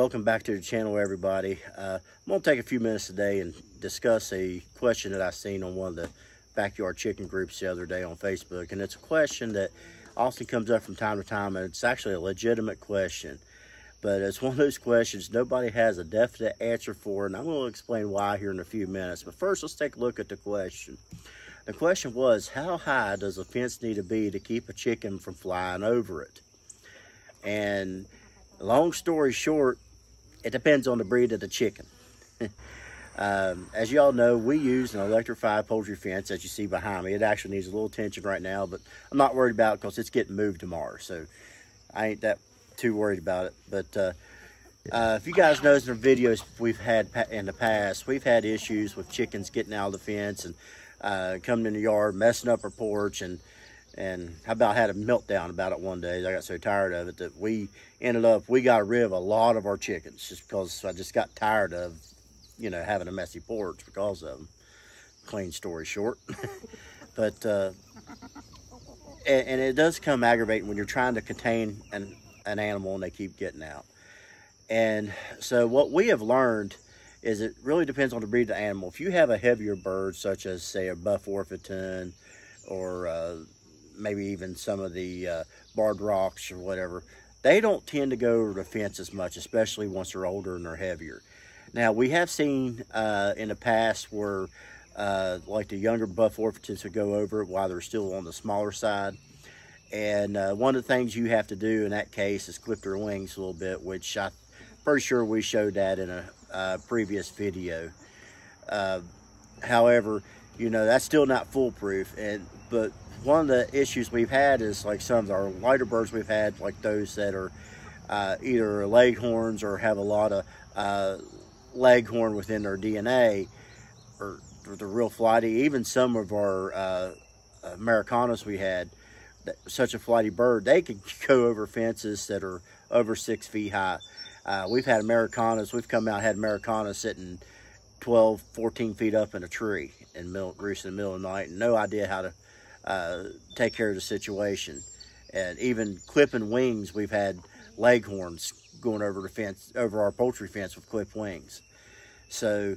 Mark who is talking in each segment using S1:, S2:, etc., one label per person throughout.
S1: Welcome back to the channel, everybody. I'm going to take a few minutes today and discuss a question that I seen on one of the backyard chicken groups the other day on Facebook. And it's a question that often comes up from time to time, and it's actually a legitimate question. But it's one of those questions nobody has a definite answer for, and I'm going to explain why here in a few minutes. But first, let's take a look at the question. The question was, how high does a fence need to be to keep a chicken from flying over it? And long story short, it depends on the breed of the chicken. As you all know, we use an electrified poultry fence, as you see behind me. It actually needs a little attention right now, but I'm not worried about it because it's getting moved tomorrow, so I ain't that too worried about it. But if you guys notice in the videos we've had in the past, we've had issues with chickens getting out of the fence and coming in the yard, messing up our porch, and how about had a meltdown about it one day. I got so tired of it that we got rid of a lot of our chickens just because I just got tired of, you know, having a messy porch because of them. Clean story short. But, and it does come aggravating when you're trying to contain an animal and they keep getting out. And so what we have learned is it really depends on the breed of the animal. If you have a heavier bird, such as, say, a buff Orpington or maybe even some of the barred rocks or whatever, they don't tend to go over the fence as much, especially once they're older and they're heavier. Now, we have seen in the past where like the younger buff Orpingtons would go over it while they're still on the smaller side. And one of the things you have to do in that case is clip their wings a little bit, which I'm pretty sure we showed that in a previous video. However, you know, that's still not foolproof. But one of the issues we've had is like some of our lighter birds we've had, like those that are either leghorns or have a lot of leghorn within their DNA, or they're real flighty. Even some of our Americanas we had, such a flighty bird, they could go over fences that are over 6 feet high. We've had Americanas, we've come out, had Americanas sitting 12, 14 feet up in a tree and roost in the middle of the night, and no idea how to take care of the situation. And even clipping wings, we've had leghorns going over the fence, over our poultry fence with clipped wings. So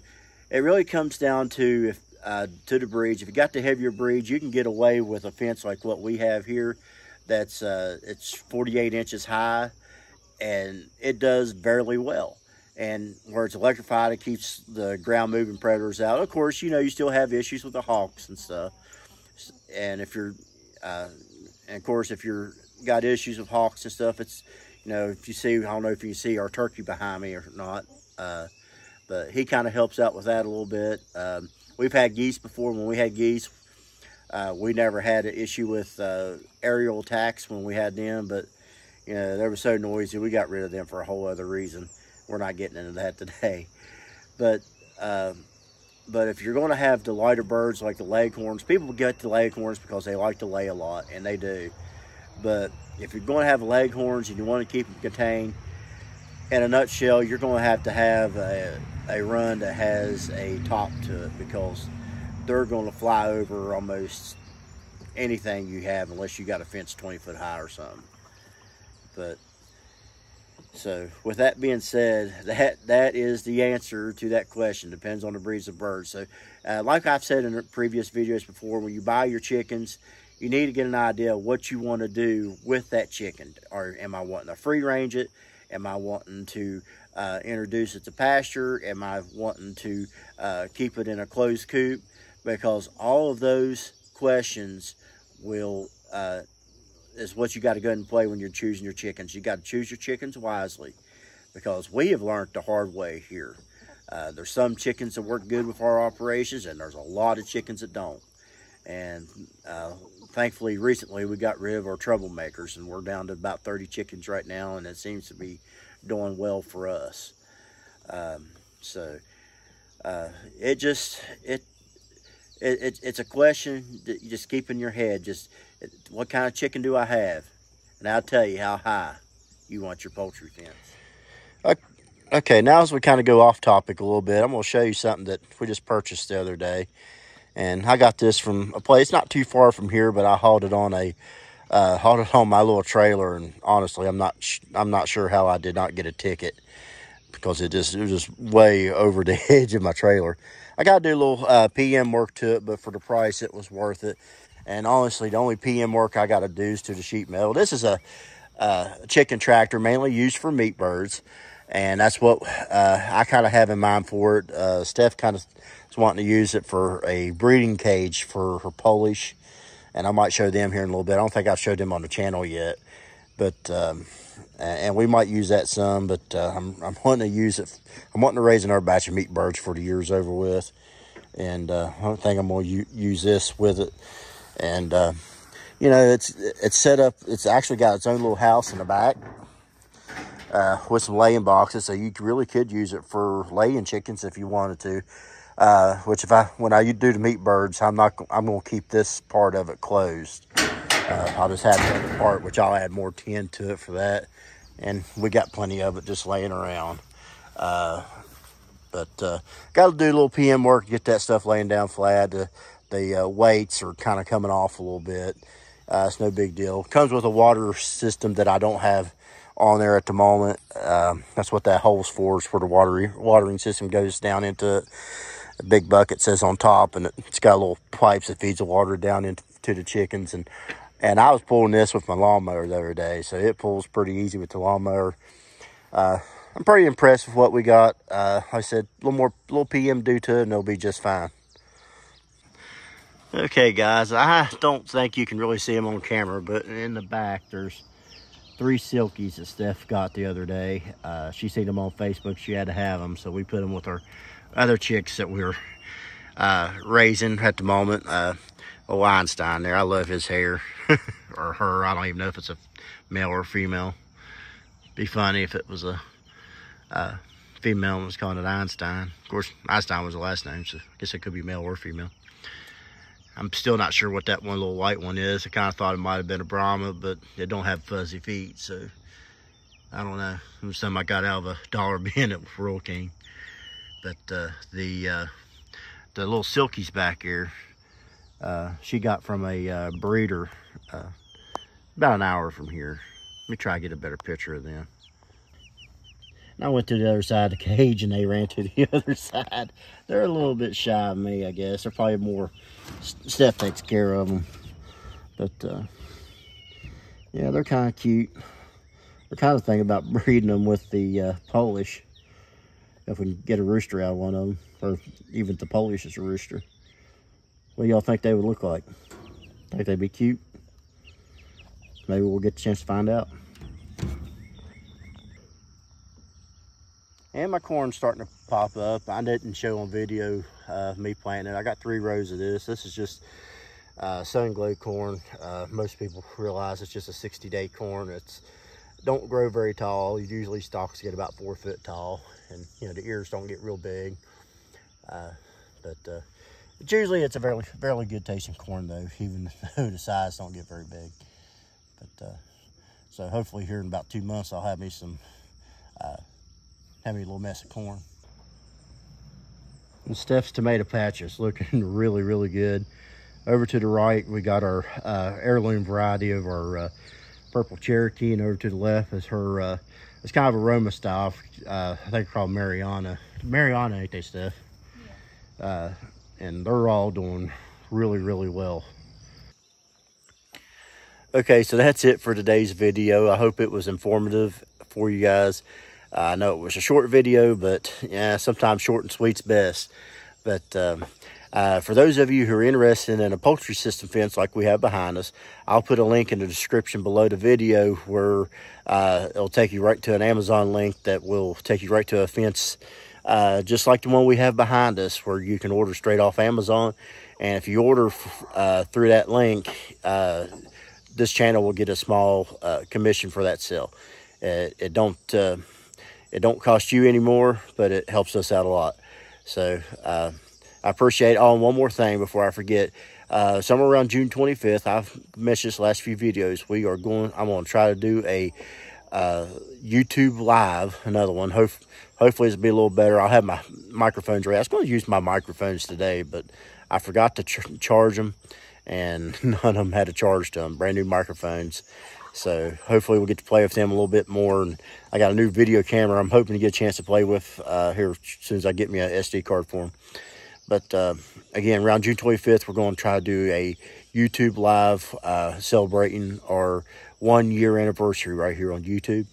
S1: it really comes down to to the breeds. If you got the heavier breeds, you can get away with a fence like what we have here. That's it's 48 inches high, and it does fairly well. And where it's electrified, it keeps the ground moving predators out. Of course, you know, you still have issues with the hawks and stuff. And if you're, and of course, if you're got issues with hawks and stuff, it's, you know, if you see, I don't know if you can see our turkey behind me or not, but he kind of helps out with that a little bit. We've had geese before. When we had geese, we never had an issue with aerial attacks when we had them, but, you know, they were so noisy, we got rid of them for a whole other reason. We're not getting into that today. But if you're going to have the lighter birds like the leghorns, people get the leghorns because they like to lay a lot, and they do. But if you're going to have leghorns and you want to keep them contained, in a nutshell, you're going to have a run that has a top to it, because they're going to fly over almost anything you have unless you got a fence 20 foot high or something. But so with that being said, that is the answer to that question. Depends on the breeds of birds. So like I've said in previous videos before, when you buy your chickens, you need to get an idea of what you want to do with that chicken. Or am I wanting to free range it? Am I wanting to introduce it to pasture? Am I wanting to keep it in a closed coop? Because all of those questions will is what you got to go ahead and play when you're choosing your chickens. You got to choose your chickens wisely, because we have learned the hard way here. There's some chickens that work good with our operations, and there's a lot of chickens that don't. And thankfully, recently, we got rid of our troublemakers, and we're down to about 30 chickens right now, and it seems to be doing well for us. It's a question that you just keep in your head. Just what kind of chicken do I have? And I'll tell you how high you want your poultry fence. Okay, now as we kind of go off topic a little bit, I'm going to show you something that we just purchased the other day. And I got this from a place not too far from here, but I hauled it on my little trailer. And honestly, I'm not sure how I did not get a ticket. because it was just way over the edge of my trailer. I got to do a little PM work to it, but for the price, it was worth it. And honestly, the only PM work I got to do is to the sheet metal. This is a chicken tractor mainly used for meat birds, and that's what I kind of have in mind for it. Steph kind of is wanting to use it for a breeding cage for her Polish, and I might show them here in a little bit. I don't think I've showed them on the channel yet, but and we might use that some, but I'm wanting to use it. I'm wanting to raise another batch of meat birds for the year's over with, and I don't think I'm going to use this with it. And you know, it's set up. It's actually got its own little house in the back with some laying boxes, so you really could use it for laying chickens if you wanted to. Which when I do the meat birds, I'm going to keep this part of it closed. I'll just have the other part, which I'll add more tin to it for that. And we got plenty of it just laying around. Got to do a little PM work, get that stuff laying down flat. The weights are kind of coming off a little bit. It's no big deal. Comes with a water system that I don't have on there at the moment. That's what that hole's for, is for the watering system goes down into it. A big bucket says on top, and it's got little pipes that feeds the water down into the chickens. And I was pulling this with my lawnmower the other day, so it pulls pretty easy with the lawnmower. I'm pretty impressed with what we got. Like I said, a little PM do to it, and it'll be just fine. Okay, guys, I don't think you can really see them on camera, but in the back, there's 3 silkies that Steph got the other day. She seen them on Facebook. She had to have them, so we put them with our other chicks that we're raising at the moment. Einstein there, I love his hair. Or her, I don't even know if it's a male or female. Be funny if it was a female and was calling it Einstein. Of course, Einstein was the last name, so I guess it could be male or female. I'm still not sure what that one little white one is. I kind of thought it might have been a Brahma, but they don't have fuzzy feet, so I don't know. It was something I got out of a dollar bin at Rural King. But the little silkies back here, she got from a breeder about an hour from here. Let me try to get a better picture of them. And I went to the other side of the cage and they ran to the other side. They're a little bit shy of me, I guess. They're probably more, Steph takes care of them. But yeah, they're kind of cute. We're kind of thinking about breeding them with the Polish, if we can get a rooster out of one of them, or even the Polish is a rooster. What do y'all think they would look like? Think they'd be cute? Maybe we'll get a chance to find out. And my corn's starting to pop up. I didn't show on video me planting it. I got 3 rows of this. This is just sun glow corn. Most people realize it's just a 60-day corn. It's don't grow very tall. Usually stalks get about 4 foot tall, and you know the ears don't get real big. But usually it's a fairly good tasting corn though, even though the size don't get very big. But so hopefully here in about 2 months I'll have me some have me a little mess of corn. And Steph's tomato patch is looking really good. Over to the right we got our heirloom variety of our purple Cherokee, and over to the left is her it's kind of Aroma style. I think called Mariana, ain't they, Steph? Yeah. And they're all doing really well. Okay, so that's it for today's video. I hope it was informative for you guys. I know it was a short video, but yeah, sometimes short and sweet's best. But for those of you who are interested in a poultry system fence like we have behind us, I'll put a link in the description below the video where it'll take you right to an Amazon link that will take you right to a fence just like the one we have behind us, where you can order straight off Amazon. And if you order through that link, this channel will get a small commission for that sale. It don't cost you any more, but it helps us out a lot. So I appreciate it. Oh, and one more thing before I forget. Somewhere around June 25th, I've mentioned this last few videos, I'm going to try to do a YouTube live, another one. Hopefully it'll be a little better. I'll have my microphones ready. I was going to use my microphones today, but I forgot to charge them, and none of them had a charge to them. Brand new microphones. So hopefully we'll get to play with them a little bit more. And I got a new video camera I'm hoping to get a chance to play with here as soon as I get me an SD card for them. But again, around June 25th, we're going to try to do a YouTube live celebrating our 1 year anniversary right here on YouTube.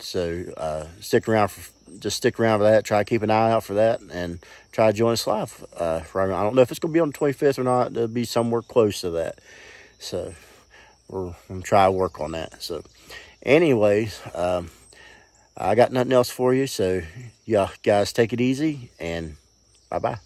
S1: So stick around for that. Try to keep an eye out for that and try to join us live. I don't know if it's going to be on the 25th or not. It'll be somewhere close to that. So we're going to try to work on that. So anyways, I got nothing else for you. So yeah, guys, take it easy and bye-bye.